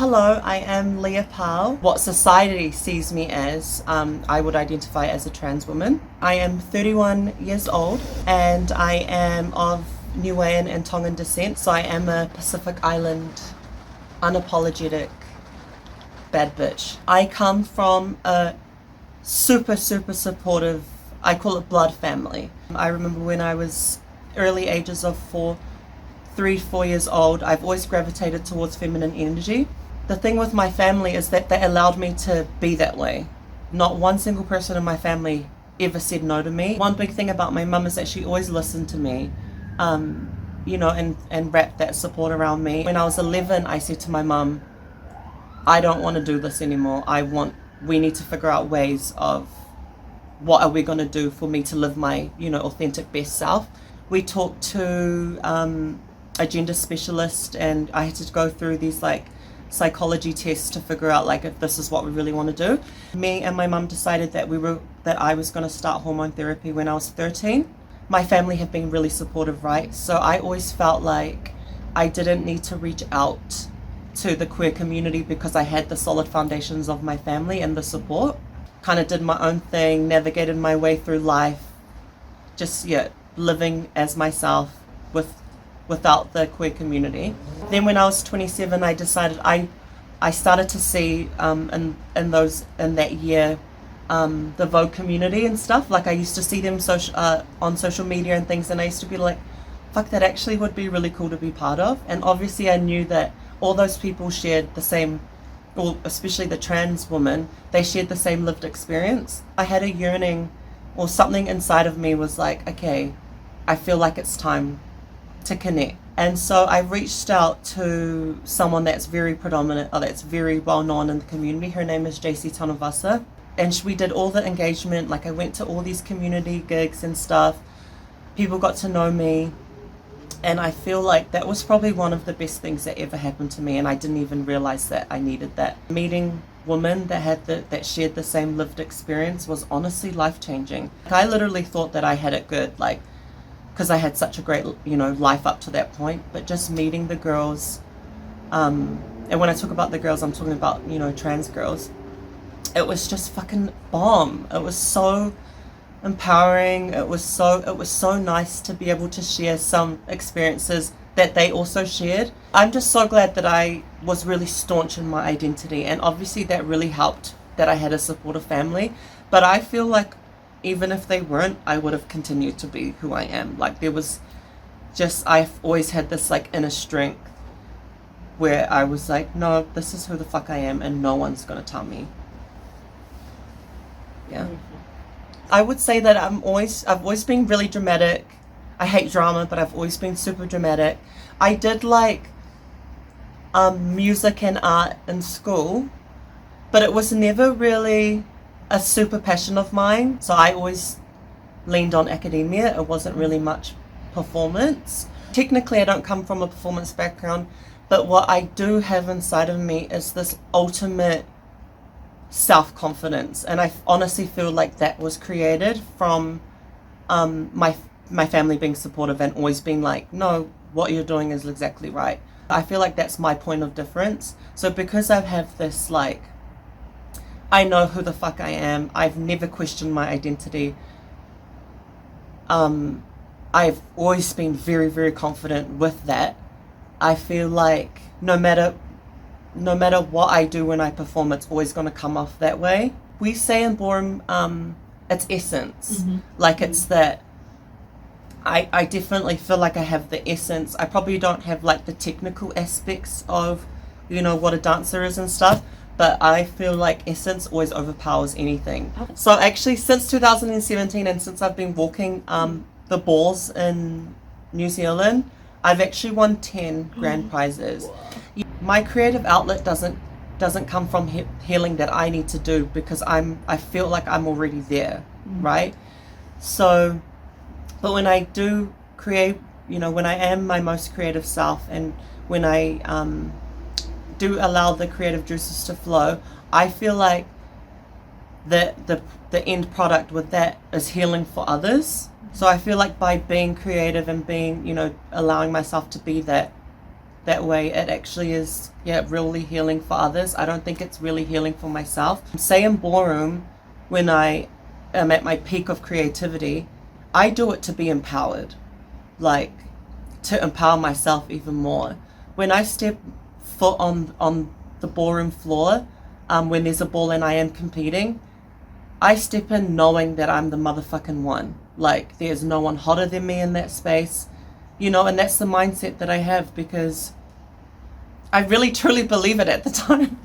Hello, I am Leah Pao. What society sees me as, I would identify as a trans woman. I am 31 years old and I am of Niuean and Tongan descent, so I am a Pacific Island, unapologetic bad bitch. I come from a super supportive, I call it blood family. I remember when I was early ages of 3-4 years old, I've always gravitated towards feminine energy. The thing with my family is that they allowed me to be that way. Not one single person in my family ever said no to me. One big thing about my mum is that she always listened to me, and wrapped that support around me. When I was 11, I said to my mum, I don't want to do this anymore. We need to figure out ways of what are we going to do for me to live my, authentic best self. We talked to a gender specialist and I had to go through these psychology tests to figure out if this is what we really want to do. Me and my mum decided that I was going to start hormone therapy when I was 13. My family have been really supportive, right? So I always felt like I didn't need to reach out to the queer community because I had the solid foundations of my family and the support. Kind of did my own thing, navigated my way through life, just living as myself without the queer community. Then when I was 27, I decided I started to see in that year the Vogue community and stuff. I used to see them on social media and things, and I used to be like, fuck, that actually would be really cool to be part of. And obviously I knew that all those people shared the same, or especially the trans women, they shared the same lived experience. I had a yearning, or something inside of me was like, okay, I feel like it's time to connect. And so I reached out to someone that's very predominant, or that's very well known in the community. Her name is JC Tanavasa. And we did all the engagement. I went to all these community gigs and stuff. People got to know me. And I feel like that was probably one of the best things that ever happened to me, and I didn't even realize that I needed that. Meeting women that shared the same lived experience was honestly life-changing. I literally thought that I had it good, because I had such a great, life up to that point. But just meeting the girls, and when I talk about the girls, I'm talking about, trans girls. It was just fucking bomb. It was so empowering. It was so nice to be able to share some experiences that they also shared. I'm just so glad that I was really staunch in my identity, and obviously that really helped that I had a supportive family. But I feel like even if they weren't, I would have continued to be who I am. I've always had this inner strength where I was like, no, this is who the fuck I am and no one's gonna tell me. Yeah. I would say that I've always been really dramatic. I hate drama, but I've always been super dramatic. I did music and art in school, but it was never really a super passion of mine. So I always leaned on academia. It wasn't really much performance. Technically, I don't come from a performance background, but what I do have inside of me is this ultimate self-confidence, and I honestly feel like that was created from my family being supportive and always being like, no, what you're doing is exactly right. I feel like that's my point of difference. So because I have this I know who the fuck I am, I've never questioned my identity. I've always been very confident with that. I feel like no matter what I do when I perform, it's always going to come off that way. We say in ballroom, it's essence. Mm-hmm. It's that I definitely feel like I have the essence. I probably don't have the technical aspects of, what a dancer is and stuff, but I feel like essence always overpowers anything. Okay. So actually since 2017, and since I've been walking the balls in New Zealand, I've actually won 10 grand prizes. My creative outlet doesn't come from healing that I need to do, because I feel like I'm already there, right? So, but when I do create, when I am my most creative self, and when I do allow the creative juices to flow, I feel like the end product with that is healing for others. So I feel like by being creative and being, allowing myself to be that, that way, it actually is, yeah, really healing for others. I don't think it's really healing for myself. Say in ballroom, when I am at my peak of creativity, I do it to be empowered, like to empower myself even more. When I step foot on the ballroom floor, when there's a ball and I am competing, I step in knowing that I'm the motherfucking one. Like, there's no one hotter than me in that space, you know, and that's the mindset that I have, because I really truly believe it at the time.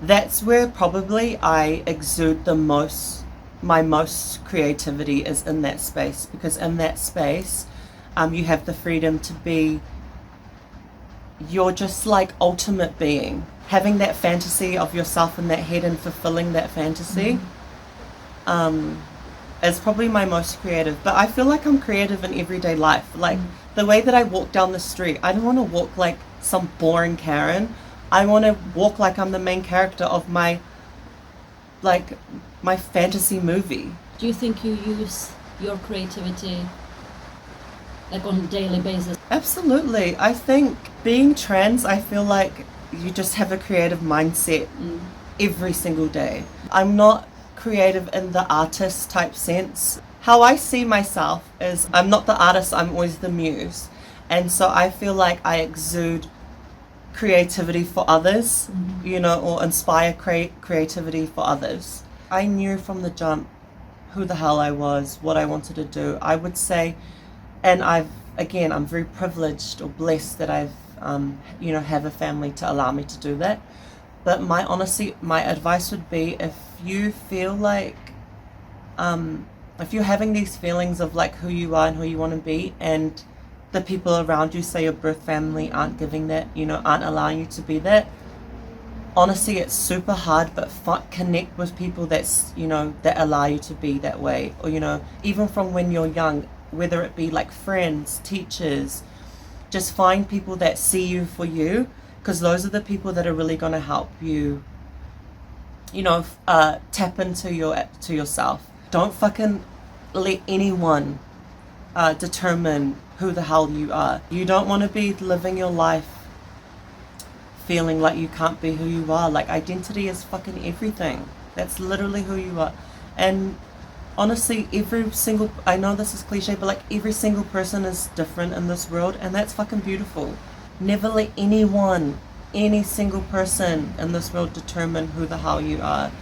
That's where probably I exude the most, my most creativity is in that space, because in that space, you have the freedom to be your just like ultimate being. Having that fantasy of yourself in that head and fulfilling that fantasy is probably my most creative. But I feel like I'm creative in everyday life. Like the way that I walk down the street, I don't want to walk like some boring Karen. I want to walk like I'm the main character of my fantasy movie. Do you think you use your creativity like on a daily basis? Absolutely. I think being trans, I feel like you just have a creative mindset every single day. I'm not creative in the artist type sense. How I see myself is I'm not the artist, I'm always the muse. And so I feel like I exude creativity for others, you know, or inspire creativity for others. I knew from the jump who the hell I was, what I wanted to do. I would say, and I'm very privileged or blessed that I've, have a family to allow me to do that. But my advice would be, if you feel like, if you're having these feelings of like who you are and who you want to be, and the people around you, say your birth family, aren't giving that, aren't allowing you to be that, honestly, it's super hard, but connect with people that allow you to be that way. Or, even from when you're young, whether it be like friends, teachers, just find people that see you for you, because those are the people that are really going to help you, tap into yourself. Don't fucking let anyone determine who the hell you are. You don't want to be living your life feeling like you can't be who you are. Like, identity is fucking everything. That's literally who you are. And honestly, I know this is cliche, but like every single person is different in this world, and that's fucking beautiful. Never let any single person in this world determine who the hell you are.